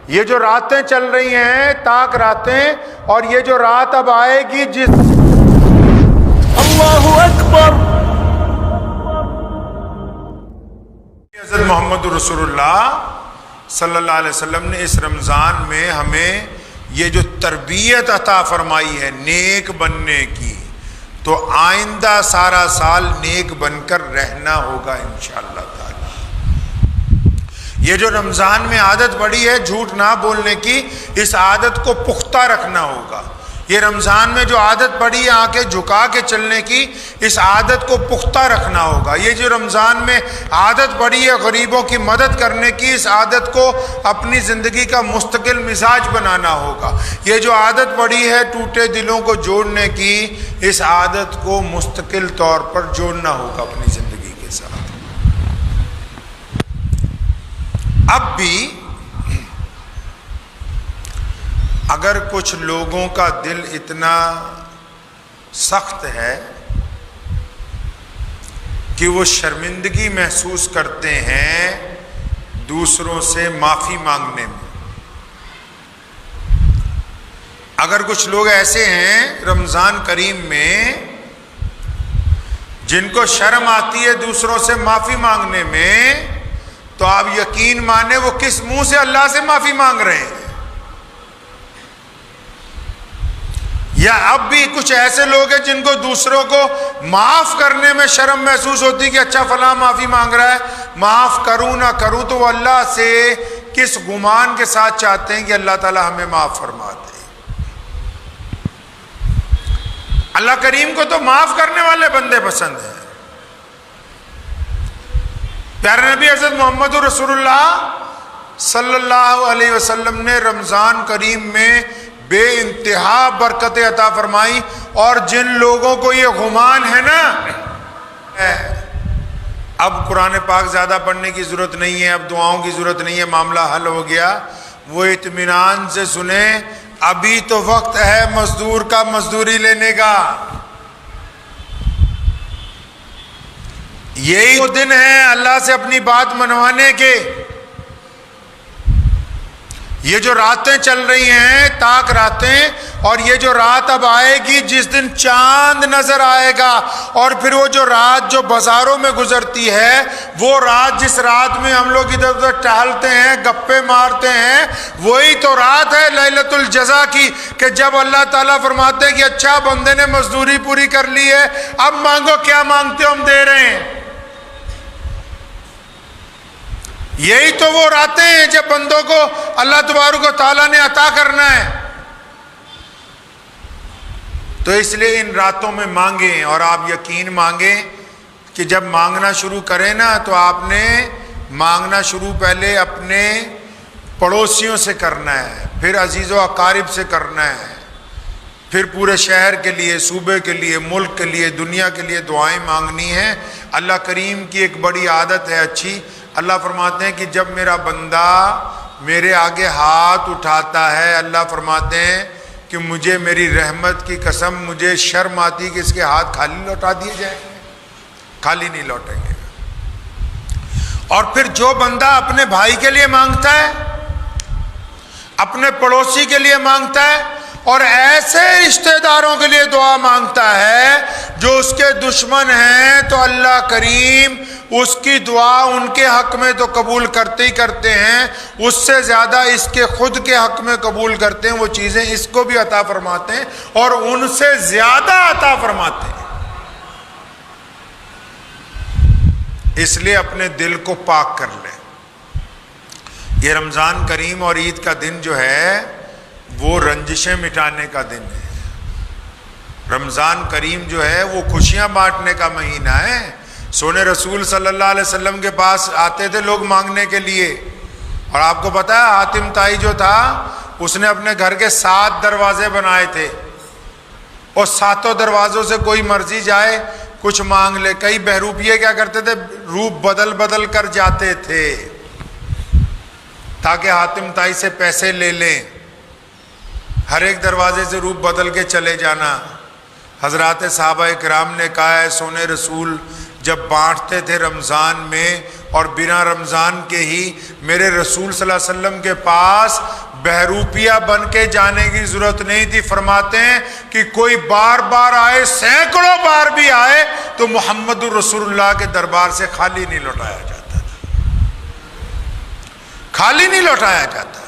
یہ جو راتیں چل رہی ہیں تاک راتیں، اور یہ جو رات اب آئے گی جس اللہ اکبر۔ حضرت محمد رسول اللہ صلی اللہ علیہ وسلم نے اس رمضان میں ہمیں یہ جو تربیت عطا فرمائی ہے نیک بننے کی، تو آئندہ سارا سال نیک بن کر رہنا ہوگا انشاءاللہ تعالی۔ یہ جو رمضان میں عادت پڑی ہے جھوٹ نہ بولنے کی، اس عادت کو پختہ رکھنا ہوگا۔ یہ رمضان میں جو عادت پڑی ہے آنکھیں جھکا کے چلنے کی، اس عادت کو پختہ رکھنا ہوگا۔ یہ جو رمضان میں عادت پڑی ہے غریبوں کی مدد کرنے کی، اس عادت کو اپنی زندگی کا مستقل مزاج بنانا ہوگا۔ یہ جو عادت پڑی ہے ٹوٹے دلوں کو جوڑنے کی، اس عادت کو مستقل طور پر جوڑنا ہوگا اپنی زندگی کے ساتھ۔ اب بھی اگر کچھ لوگوں کا دل اتنا سخت ہے کہ وہ شرمندگی محسوس کرتے ہیں دوسروں سے معافی مانگنے میں، اگر کچھ لوگ ایسے ہیں رمضان کریم میں جن کو شرم آتی ہے دوسروں سے معافی مانگنے میں، تو آپ یقین مانیں وہ کس منہ سے اللہ سے معافی مانگ رہے ہیں۔ یا اب بھی کچھ ایسے لوگ ہیں جن کو دوسروں کو معاف کرنے میں شرم محسوس ہوتی کہ اچھا فلاں معافی مانگ رہا ہے، معاف کروں نہ کروں، تو وہ اللہ سے کس گمان کے ساتھ چاہتے ہیں کہ اللہ تعالی ہمیں معاف فرما دے۔ اللہ کریم کو تو معاف کرنے والے بندے پسند ہیں۔ پیارے نبی حضرت محمد رسول اللہ صلی اللہ علیہ وسلم نے رمضان کریم میں بے انتہا برکتیں عطا فرمائی، اور جن لوگوں کو یہ گمان ہے نا اب قرآن پاک زیادہ پڑھنے کی ضرورت نہیں ہے، اب دعاؤں کی ضرورت نہیں ہے، معاملہ حل ہو گیا، وہ اطمینان سے سنیں ابھی تو وقت ہے مزدور کا مزدوری لینے کا۔ یہی وہ دن ہے اللہ سے اپنی بات منوانے کے۔ یہ جو راتیں چل رہی ہیں تاک راتیں، اور یہ جو رات اب آئے گی جس دن چاند نظر آئے گا، اور پھر وہ جو رات جو بازاروں میں گزرتی ہے، وہ رات جس رات میں ہم لوگ ادھر ادھر ٹہلتے ہیں گپے مارتے ہیں، وہی تو رات ہے لیلۃ الجزا کی، کہ جب اللہ تعالیٰ فرماتے ہیں کہ اچھا بندے نے مزدوری پوری کر لی ہے، اب مانگو کیا مانگتے ہو ہم دے رہے ہیں۔ یہی تو وہ راتیں ہیں جب بندوں کو اللہ تبارک و تعالیٰ نے عطا کرنا ہے۔ تو اس لیے ان راتوں میں مانگیں، اور آپ یقین مانگیں کہ جب مانگنا شروع کریں نا تو آپ نے مانگنا شروع پہلے اپنے پڑوسیوں سے کرنا ہے، پھر عزیز و اقارب سے کرنا ہے، پھر پورے شہر کے لیے، صوبے کے لیے، ملک کے لیے، دنیا کے لیے دعائیں مانگنی ہیں۔ اللہ کریم کی ایک بڑی عادت ہے اچھی، اللہ فرماتے ہیں کہ جب میرا بندہ میرے آگے ہاتھ اٹھاتا ہے، اللہ فرماتے ہیں کہ مجھے میری رحمت کی قسم مجھے شرم آتی کہ اس کے ہاتھ خالی لوٹا دیے جائیں، خالی نہیں لوٹیں گے۔ اور پھر جو بندہ اپنے بھائی کے لیے مانگتا ہے، اپنے پڑوسی کے لیے مانگتا ہے، اور ایسے رشتہ داروں کے لیے دعا مانگتا ہے جو اس کے دشمن ہیں، تو اللہ کریم اس کی دعا ان کے حق میں تو قبول کرتے ہی کرتے ہیں، اس سے زیادہ اس کے خود کے حق میں قبول کرتے ہیں، وہ چیزیں اس کو بھی عطا فرماتے ہیں اور ان سے زیادہ عطا فرماتے ہیں۔ اس لیے اپنے دل کو پاک کر لیں۔ یہ رمضان کریم اور عید کا دن جو ہے وہ رنجشیں مٹانے کا دن ہے۔ رمضان کریم جو ہے وہ خوشیاں بانٹنے کا مہینہ ہے۔ سونے رسول صلی اللہ علیہ وسلم کے پاس آتے تھے لوگ مانگنے کے لیے، اور آپ کو پتا ہے حاتم طائی جو تھا اس نے اپنے گھر کے 7 دروازے بنائے تھے، اور 7 دروازوں سے کوئی مرضی جائے کچھ مانگ لے۔ کئی بہروپیے کیا کرتے تھے روپ بدل بدل کر جاتے تھے تاکہ حاتم طائی سے پیسے لے لیں، ہر ایک دروازے سے روپ بدل کے چلے جانا۔ حضرات صحابہ کرام نے کہا ہے سونے رسول جب بانٹتے تھے رمضان میں اور بنا رمضان کے ہی میرے رسول صلی اللہ علیہ وسلم کے پاس بہروپیہ بن کے جانے کی ضرورت نہیں تھی. فرماتے ہیں کہ کوئی بار بار آئے، سینکڑوں بار بھی آئے، تو محمد الرسول اللہ کے دربار سے خالی نہیں لوٹایا جاتا، خالی نہیں لوٹایا جاتا.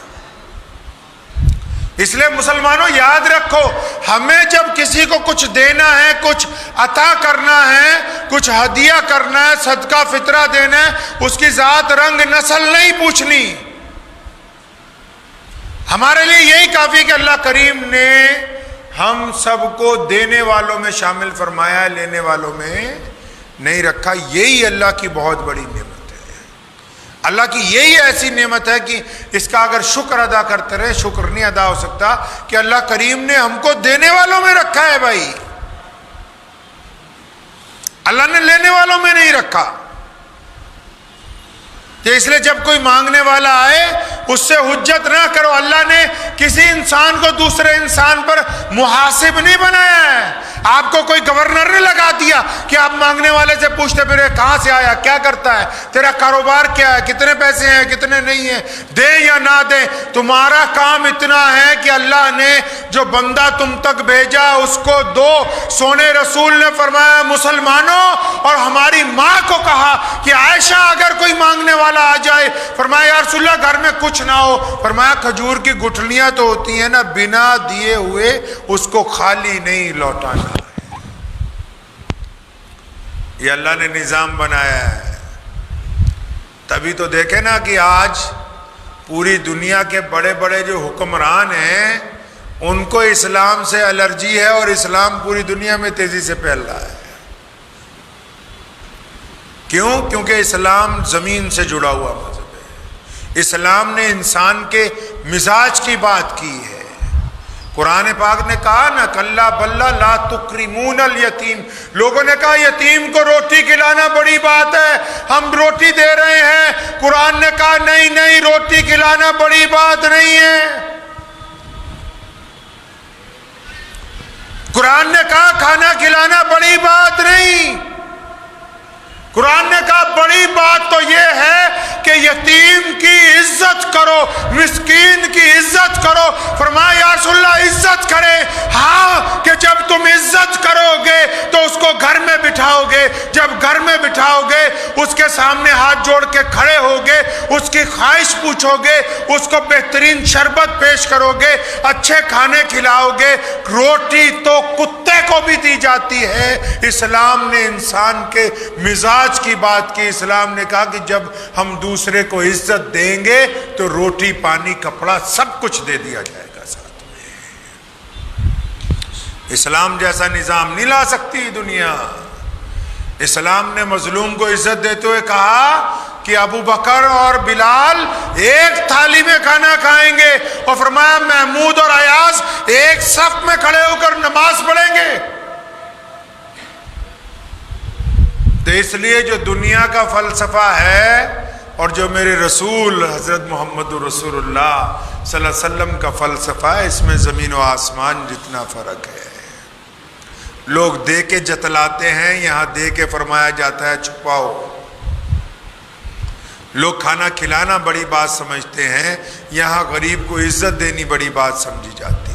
اس لیے مسلمانوں یاد رکھو، ہمیں جب کسی کو کچھ دینا ہے، کچھ عطا کرنا ہے، کچھ ہدیہ کرنا ہے، صدقہ فطرہ دینا ہے، اس کی ذات رنگ نسل نہیں پوچھنی. ہمارے لیے یہی کافی کہ اللہ کریم نے ہم سب کو دینے والوں میں شامل فرمایا ہے، لینے والوں میں نہیں رکھا. یہی اللہ کی بہت بڑی نعمت ہے. اللہ کی یہی ایسی نعمت ہے کہ اس کا اگر شکر ادا کرتے رہے، شکر نہیں ادا ہو سکتا کہ اللہ کریم نے ہم کو دینے والوں میں رکھا ہے. بھائی اللہ نے لینے والوں میں نہیں رکھا. اس لیے جب کوئی مانگنے والا آئے اس سے حجت نہ کرو. اللہ نے کسی انسان کو دوسرے انسان پر محاسب نہیں بنایا ہے. آپ کو کوئی گورنر نے لگا دیا کہ آپ مانگنے والے سے پوچھتے پھرے کہاں سے آیا، کیا کرتا ہے، تیرا کاروبار کیا ہے، کتنے پیسے ہیں، کتنے نہیں ہیں، دے یا نہ دے. تمہارا کام اتنا ہے کہ اللہ نے جو بندہ تم تک بھیجا اس کو دو. سونے رسول نے فرمایا مسلمانوں اور ہماری ماں کو کہا کہ عائشہ اگر کوئی مانگنے والا آ جائے، فرمایا یا رسول اللہ گھر میں کچھ نہ ہو، فرمایا کھجور کی گٹھلیاں تو ہوتی ہیں نا، بنا دیے ہوئے اس کو خالی نہیں لوٹانا ہے. یہ اللہ نے نظام بنایا ہے. تبھی تو دیکھیں نا کہ آج پوری دنیا کے بڑے بڑے جو حکمران ہیں ان کو اسلام سے الرجی ہے اور اسلام پوری دنیا میں تیزی سے پھیل رہا ہے. کیوں؟ کیونکہ اسلام زمین سے جڑا ہوا مذہب ہے. اسلام نے انسان کے مزاج کی بات کی ہے. قرآن پاک نے کہا نا کلا بلا لا تکرمون الیتیم. لوگوں نے کہا یتیم کو روٹی کھلانا بڑی بات ہے، ہم روٹی دے رہے ہیں. قرآن نے کہا نہیں نہیں، روٹی کھلانا بڑی بات نہیں ہے. قرآن نے کہا کھانا کھلانا بڑی بات نہیں. قرآن نے کہا بڑی بات تو یہ ہے کہ یتیم کی عزت کرو، مسکین کی عزت کرو. فرمایا یا رسول اللہ عزت کرے؟ ہاں، کہ جب تم عزت کرو گے تو اس کو گھر میں بٹھاؤ گے. جب گھر میں بٹھاؤ گے اس کے سامنے ہاتھ جوڑ کے کھڑے ہوگے، اس کی خواہش پوچھو گے، اس کو بہترین شربت پیش کرو گے، اچھے کھانے کھلاؤ گے. روٹی تو کتے کو بھی دی جاتی ہے. اسلام نے انسان کے مزاج کی بات کی. اسلام نے کہا کہ جب ہم دوسرے کو عزت دیں گے تو روٹی پانی کپڑا سب کچھ دے دیا جائے گا ساتھ میں. اسلام جیسا نظام نہیں لا سکتی دنیا. اسلام نے مظلوم کو عزت دیتے ہوئے کہا کہ ابو بکر اور بلال ایک تھالی میں کھانا کھائیں گے، اور فرمایا محمود اور ایاز ایک صف میں کھڑے ہو کر نماز پڑھیں گے. تو اس لیے جو دنیا کا فلسفہ ہے اور جو میرے رسول حضرت محمد رسول اللہ صلی اللہ علیہ وسلم کا فلسفہ ہے، اس میں زمین و آسمان جتنا فرق ہے. لوگ دے کے جتلاتے ہیں، یہاں دے کے فرمایا جاتا ہے چھپاؤ. لوگ کھانا کھلانا بڑی بات سمجھتے ہیں، یہاں غریب کو عزت دینی بڑی بات سمجھی جاتی ہے.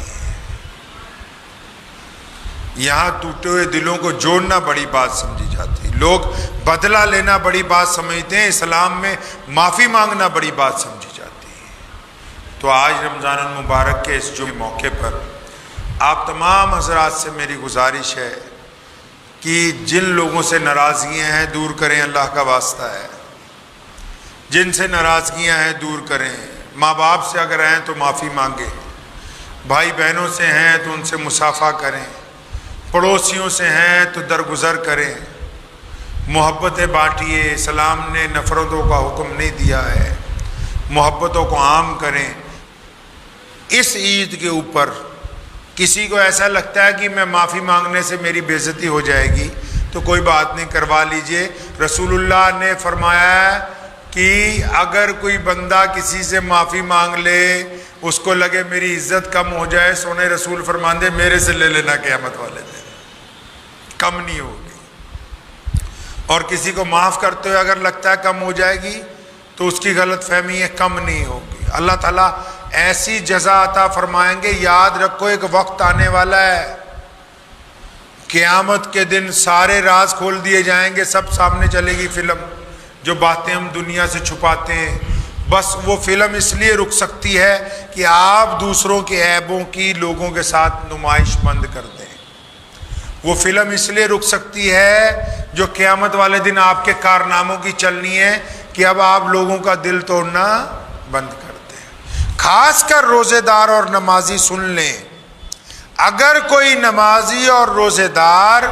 یہاں ٹوٹے ہوئے دلوں کو جوڑنا بڑی بات سمجھی جاتی ہے. لوگ بدلہ لینا بڑی بات سمجھتے ہیں، اسلام میں معافی مانگنا بڑی بات سمجھی جاتی ہے. تو آج رمضان المبارک کے اس جمعے موقع پر آپ تمام حضرات سے میری گزارش ہے کہ جن لوگوں سے ناراضگیاں ہیں دور کریں، اللہ کا واسطہ ہے. جن سے ناراضگیاں ہیں دور کریں. ماں باپ سے اگر ہیں تو معافی مانگیں، بھائی بہنوں سے ہیں تو ان سے مصافحہ کریں، پڑوسیوں سے ہیں تو درگزر کریں، محبتیں بانٹیے. اسلام نے نفرتوں کا حکم نہیں دیا ہے، محبتوں کو عام کریں. اس عید کے اوپر کسی کو ایسا لگتا ہے کہ میں معافی مانگنے سے میری بے عزتی ہو جائے گی تو کوئی بات نہیں، کروا لیجئے. رسول اللہ نے فرمایا کہ اگر کوئی بندہ کسی سے معافی مانگ لے اس کو لگے میری عزت کم ہو جائے، سونے رسول فرماندے میرے سے لے لینا قیامت والے دن، کم نہیں ہوگی. اور کسی کو معاف کرتے ہوئے اگر لگتا ہے کم ہو جائے گی تو اس کی غلط فہمی ہے کم نہیں ہوگی. اللہ تعالیٰ ایسی جزا عطا فرمائیں گے. یاد رکھو ایک وقت آنے والا ہے قیامت کے دن سارے راز کھول دیے جائیں گے, سب سامنے چلے گی فلم. جو باتیں ہم دنیا سے چھپاتے ہیں, بس وہ فلم اس لیے رک سکتی ہے کہ آپ دوسروں کے عیبوں کی لوگوں کے ساتھ نمائش بند کر دیں. وہ فلم اس لیے رک سکتی ہے جو قیامت والے دن آپ کے کارناموں کی چلنی ہے کہ اب آپ لوگوں کا دل توڑنا بند کر دیں. خاص کر روزے دار اور نمازی سن لیں, اگر کوئی نمازی اور روزے دار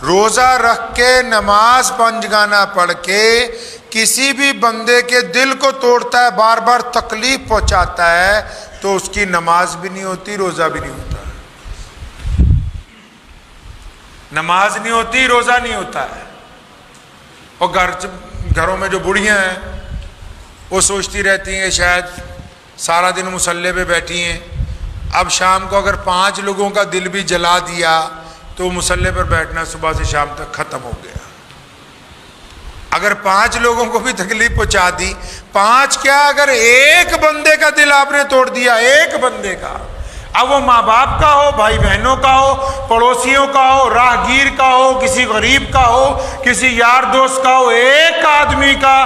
روزہ رکھ کے نماز پنجگانہ پڑھ کے کسی بھی بندے کے دل کو توڑتا ہے, بار بار تکلیف پہنچاتا ہے, تو اس کی نماز بھی نہیں ہوتی, روزہ بھی نہیں ہوتا. نماز نہیں ہوتی, روزہ نہیں ہوتا ہے. اور گھروں میں جو بڑھیاں ہیں وہ سوچتی رہتی ہیں شاید سارا دن مصلی پہ بیٹھی ہیں, اب شام کو اگر 5 لوگوں کا دل بھی جلا دیا تو مصلی پر بیٹھنا صبح سے شام تک ختم ہو گیا. اگر 5 لوگوں کو بھی تکلیف پہنچا دی, 5 کیا اگر ایک بندے کا دل آپ نے توڑ دیا, ایک بندے کا, اب وہ ماں باپ کا ہو, بھائی بہنوں کا ہو, پڑوسیوں کا ہو, راہگیر کا ہو, کسی غریب کا ہو, کسی یار دوست کا ہو, ایک آدمی کا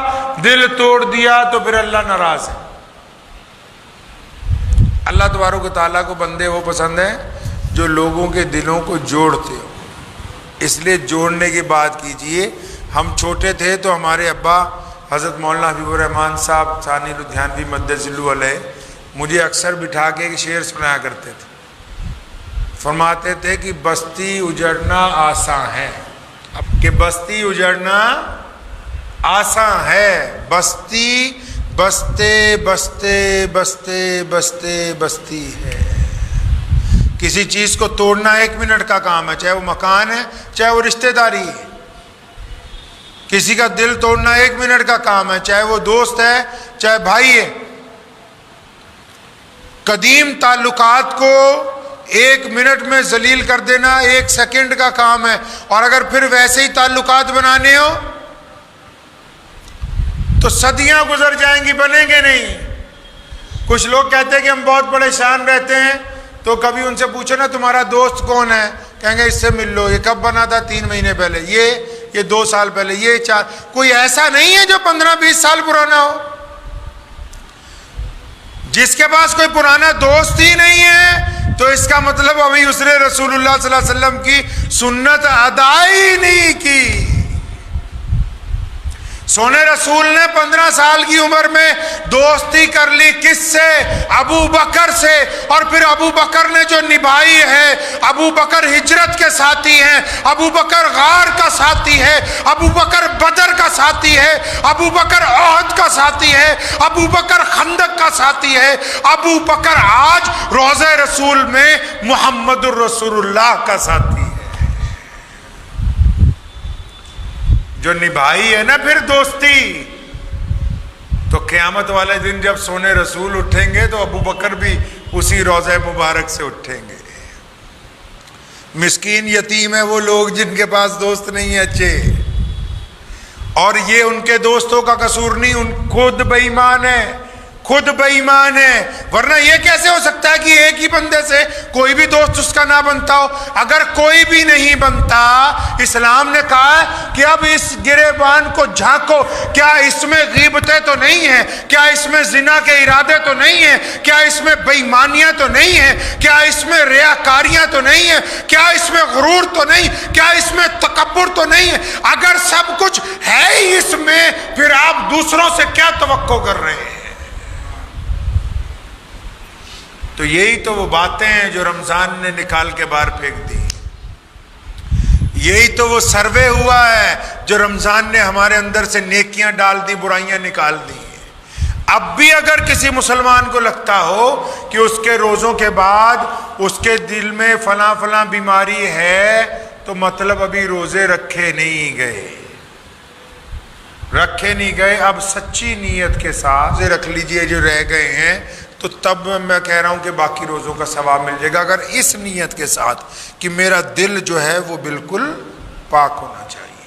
دل توڑ دیا تو پھر اللہ ناراض ہے. اللہ تبارک و تعالیٰ کو بندے وہ پسند ہیں جو لوگوں کے دلوں کو جوڑتے ہو. اس لیے جوڑنے کی بات کیجئے. ہم چھوٹے تھے تو ہمارے ابا حضرت مولانا حبیب الرحمن صاحب ثانی لدھیانوی مدث علیہ مجھے اکثر بٹھا کے ایک شعر سنایا کرتے تھے. فرماتے تھے کہ بستی اجڑنا آسان ہے, کہ بستی اجڑنا آسان ہے, بستی بستے بستے بستے بستے بستی ہے. کسی چیز کو توڑنا 1 منٹ کا کام ہے, چاہے وہ مکان ہے چاہے وہ رشتہ داری ہے. کسی کا دل توڑنا 1 منٹ کا کام ہے, چاہے وہ دوست ہے چاہے بھائی ہے. قدیم تعلقات کو 1 منٹ میں ذلیل کر دینا 1 سیکنڈ کا کام ہے, اور اگر پھر ویسے ہی تعلقات بنانے ہو تو صدیاں گزر جائیں گی, بنیں گے نہیں. کچھ لوگ کہتے ہیں کہ ہم بہت پریشان رہتے ہیں, تو کبھی ان سے پوچھو نا تمہارا دوست کون ہے, کہیں گے اس سے مل لو, یہ کب بنا تھا 3 مہینے پہلے, یہ 2 سال پہلے, یہ 4. کوئی ایسا نہیں ہے جو 15-20 سال پرانا ہو. جس کے پاس کوئی پرانا دوست ہی نہیں ہے تو اس کا مطلب ابھی اس نے رسول اللہ صلی اللہ علیہ وسلم کی سنت ادا ہی نہیں کی. سونے رسول نے 15 سال کی عمر میں دوستی کر لی, کس سے؟ ابو بکر سے. اور پھر ابو بکر نے جو نبھائی ہے, ابو بکر ہجرت کے ساتھی ہیں, ابو بکر غار کا ساتھی ہے, ابو بکر بدر کا ساتھی ہے, ابو بکر احد کا ساتھی ہے, ابو بکر خندق کا ساتھی ہے, ابو بکر آج روضہ رسول میں محمد الرسول اللہ کا ساتھی ہے. جو نبھائی ہے نا پھر دوستی, تو قیامت والے دن جب سونے رسول اٹھیں گے تو ابو بکر بھی اسی روضہ مبارک سے اٹھیں گے. مسکین یتیم ہے وہ لوگ جن کے پاس دوست نہیں ہے اچھے, اور یہ ان کے دوستوں کا قصور نہیں, ان خود بے ایمان ہے, خود بے ایمان ہے. ورنہ یہ کیسے ہو سکتا ہے کہ ایک ہی بندے سے کوئی بھی دوست اس کا نہ بنتا ہو؟ اگر کوئی بھی نہیں بنتا, اسلام نے کہا کہ اب اس گریبان کو جھانکو, کیا اس میں غیبتیں تو نہیں ہیں, کیا اس میں زنا کے ارادے تو نہیں ہیں, کیا اس میں بے ایمانیاں تو نہیں ہیں, کیا اس میں ریاکاریاں تو نہیں ہیں, کیا اس میں غرور تو نہیں, کیا اس میں تکبر تو نہیں ہے؟ اگر سب کچھ ہے ہی اس میں, پھر آپ دوسروں سے کیا توقع کر رہے ہیں؟ تو یہی تو وہ باتیں ہیں جو رمضان نے نکال کے باہر پھینک دی. یہی تو وہ سروے ہوا ہے جو رمضان نے ہمارے اندر سے نیکیاں ڈال دی, برائیاں نکال دی. اب بھی اگر کسی مسلمان کو لگتا ہو کہ اس کے روزوں کے بعد اس کے دل میں فلاں فلاں بیماری ہے, تو مطلب ابھی روزے رکھے نہیں گئے. اب سچی نیت کے ساتھ رکھ لیجئے جو رہ گئے ہیں, تو تب میں کہہ رہا ہوں کہ باقی روزوں کا ثواب مل جائے گا. اگر اس نیت کے ساتھ کہ میرا دل جو ہے وہ بالکل پاک ہونا چاہیے,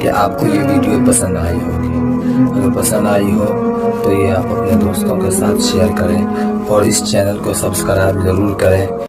کہ آپ کو یہ ویڈیو پسند آئی ہوگی. اگر پسند آئی ہو تو یہ آپ اپنے دوستوں کے ساتھ شیئر کریں اور اس چینل کو سبسکرائب ضرور کریں.